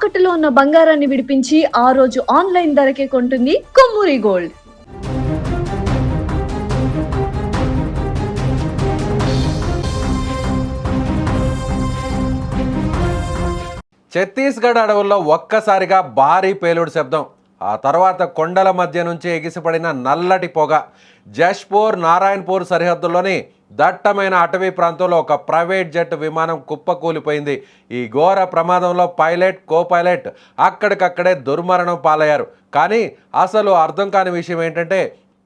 తాకట్టులో ఉన్న బంగారాన్ని విడిపించి ఆ రోజు ఆన్లైన్ ధరకే కొంటుంది కొమ్మూరి గోల్డ్. ఛత్తీస్గఢ్ అడవుల్లో ఒక్కసారిగా భారీ పేలుడు శబ్దం. ఆ తర్వాత కొండల మధ్య నుంచి ఎగిసిపడిన నల్లటి పొగ. జష్పూర్ నారాయణపూర్ సరిహద్దుల్లోని దట్టమైన అటవీ ప్రాంతంలో ఒక ప్రైవేట్ జెట్ విమానం కుప్పకూలిపోయింది. ఈ ఘోర ప్రమాదంలో పైలట్, కో పైలట్ అక్కడికక్కడే దుర్మరణం పాలయ్యారు. కానీ అసలు అర్థం కాని విషయం ఏంటంటే,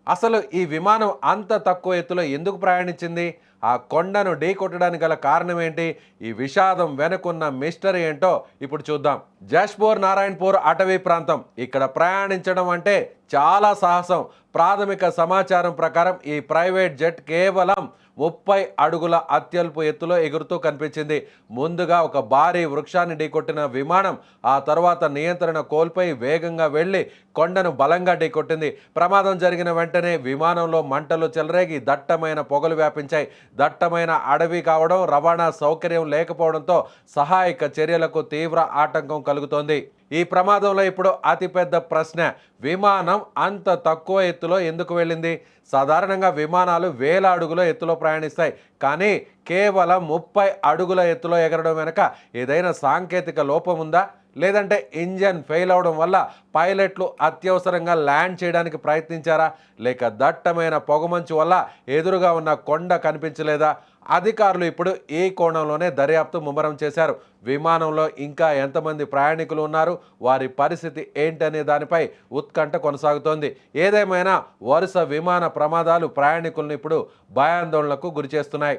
అసలు ఈ విమానం అంత తక్కువ ఎత్తులో ఎందుకు ప్రయాణించింది? ఆ కొండను ఢీకొట్టడానికి గల కారణం ఏంటి? ఈ విషాదం వెనుకున్న మిస్టరీ ఏంటో ఇప్పుడు చూద్దాం. జష్పూర్ నారాయణపూర్ అటవీ ప్రాంతం. ఇక్కడ ప్రయాణించడం అంటే చాలా సాహసం. ప్రాథమిక సమాచారం ప్రకారం ఈ ప్రైవేట్ జెట్ కేవలం 30 అడుగుల అత్యల్పు ఎత్తులో ఎగురుతూ కనిపించింది. ముందుగా ఒక భారీ వృక్షాన్ని ఢీకొట్టిన విమానం ఆ తర్వాత నియంత్రణ కోల్పోయి వేగంగా వెళ్లి కొండను బలంగా ఢీకొట్టింది. ప్రమాదం జరిగిన వెంటనే విమానంలో మంటలు చెలరేగి దట్టమైన పొగలు వ్యాపించాయి. దట్టమైన అడవి కావడం, రవాణా సౌకర్యం లేకపోవడంతో సహాయక చర్యలకు తీవ్ర ఆటంకం కలుగుతోంది. ఈ ప్రమాదంలో ఇప్పుడు అతిపెద్ద ప్రశ్న, విమానం అంత తక్కువ ఎత్తులో ఎందుకు వెళ్ళింది? సాధారణంగా విమానాలు వేల అడుగుల ఎత్తులో ప్రయాణిస్తాయి, కానీ కేవలం 30 అడుగుల ఎత్తులో ఎగరడం వెనుక ఏదైనా సాంకేతిక లోపం ఉందా? లేదంటే ఇంజన్ ఫెయిల్ అవడం వల్ల పైలట్లు అత్యవసరంగా ల్యాండ్ చేయడానికి ప్రయత్నించారా? లేక దట్టమైన పొగమంచు వల్ల ఎదురుగా ఉన్న కొండ కనిపించలేదా? అధికారులు ఇప్పుడు ఈ కోణంలోనే దర్యాప్తు ముమ్మరం చేశారు. విమానంలో ఇంకా ఎంతమంది ప్రయాణికులు ఉన్నారు, వారి పరిస్థితి ఏంటనే దానిపై ఉత్కంఠ కొనసాగుతోంది. ఏదేమైనా వరుస విమాన ప్రమాదాలు ప్రయాణికులను ఇప్పుడు భయాందోళనకు గురిచేస్తున్నాయి.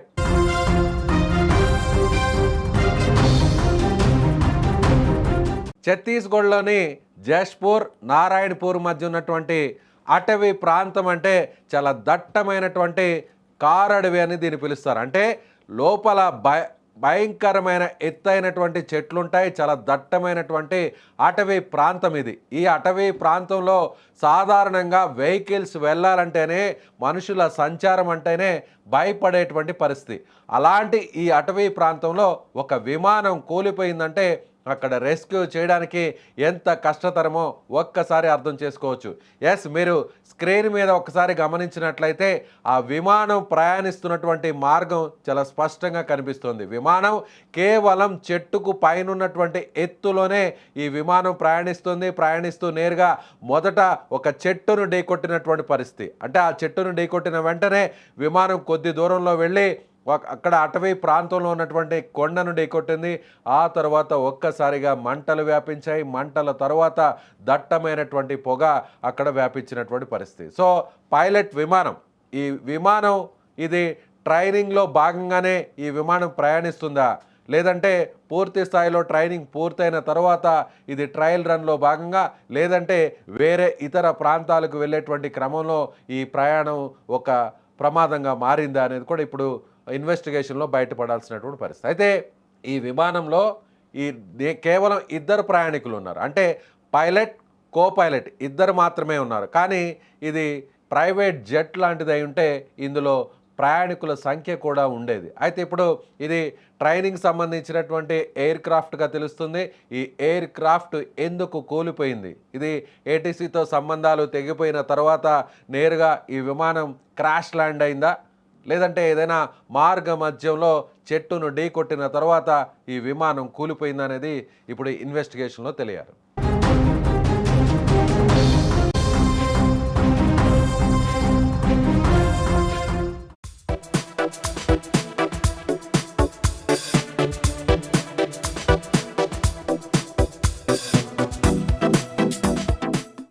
ఛత్తీస్గఢ్లోని జష్పూర్ నారాయణపూర్ మధ్య ఉన్నటువంటి అటవీ ప్రాంతం అంటే చాలా దట్టమైనటువంటి కారడవి అని దీన్ని పిలుస్తారు. అంటే లోపల భయంకరమైన ఎత్తైనటువంటి చెట్లుంటాయి. చాలా దట్టమైనటువంటి అటవీ ప్రాంతం ఇది. ఈ అటవీ ప్రాంతంలో సాధారణంగా వెహికల్స్ వెళ్ళాలంటేనే, మనుషుల సంచారం అంటేనే భయపడేటువంటి పరిస్థితి. అలాంటి ఈ అటవీ ప్రాంతంలో ఒక విమానం కూలిపోయిందంటే అక్కడ రెస్క్యూ చేయడానికి ఎంత కష్టతరమో ఒక్కసారి అర్థం చేసుకోవచ్చు. ఎస్, మీరు స్క్రీన్ మీద ఒకసారి గమనించినట్లయితే ఆ విమానం ప్రయాణిస్తున్నటువంటి మార్గం చాలా స్పష్టంగా కనిపిస్తుంది. విమానం కేవలం చెట్టుకు పైనున్నటువంటి ఎత్తులోనే ఈ విమానం ప్రయాణిస్తూ నేరుగా మొదట ఒక చెట్టును ఢీకొట్టినటువంటి పరిస్థితి. అంటే ఆ చెట్టును ఢీకొట్టిన వెంటనే విమానం కొద్ది దూరంలో వెళ్ళి అక్కడ అటవీ ప్రాంతంలో ఉన్నటువంటి కొండను ఢీకొట్టింది. ఆ తర్వాత ఒక్కసారిగా మంటలు వ్యాపించాయి. మంటల తర్వాత దట్టమైనటువంటి పొగ అక్కడ వ్యాపించినటువంటి పరిస్థితి. సో పైలట్ విమానం, ఈ విమానం ఇది ట్రైనింగ్లో భాగంగానే ఈ విమానం ప్రయాణిస్తుందా, లేదంటే పూర్తి స్థాయిలో ట్రైనింగ్ పూర్తయిన తర్వాత ఇది ట్రయల్ రన్లో భాగంగా, లేదంటే వేరే ఇతర ప్రాంతాలకు వెళ్ళేటువంటి క్రమంలో ఈ ప్రయాణం ఒక ప్రమాదంగా మారిందా అనేది కూడా ఇప్పుడు ఇన్వెస్టిగేషన్లో బయటపడాల్సినటువంటి పరిస్థితి. అయితే ఈ విమానంలో కేవలం 2 ప్రయాణికులు ఉన్నారు. అంటే పైలట్, కో పైలట్ ఇద్దరు మాత్రమే ఉన్నారు. కానీ ఇది ప్రైవేట్ జెట్ లాంటిది అయి ఉంటే ఇందులో ప్రయాణికుల సంఖ్య కూడా ఉండేది. అయితే ఇప్పుడు ఇది ట్రైనింగ్ సంబంధించినటువంటి ఎయిర్ క్రాఫ్ట్గా తెలుస్తుంది. ఈ ఎయిర్ క్రాఫ్ట్ ఎందుకు కూలిపోయింది? ఇది ఏటీసీతో సంబంధాలు తెగిపోయిన తర్వాత నేరుగా ఈ విమానం క్రాష్ ల్యాండ్ అయిందా, లేదంటే ఏదైనా మార్గ మధ్యంలో చెట్టును ఢీకొట్టిన తర్వాత ఈ విమానం కూలిపోయిందనేది ఇప్పుడు ఇన్వెస్టిగేషన్లో తెలియాలి.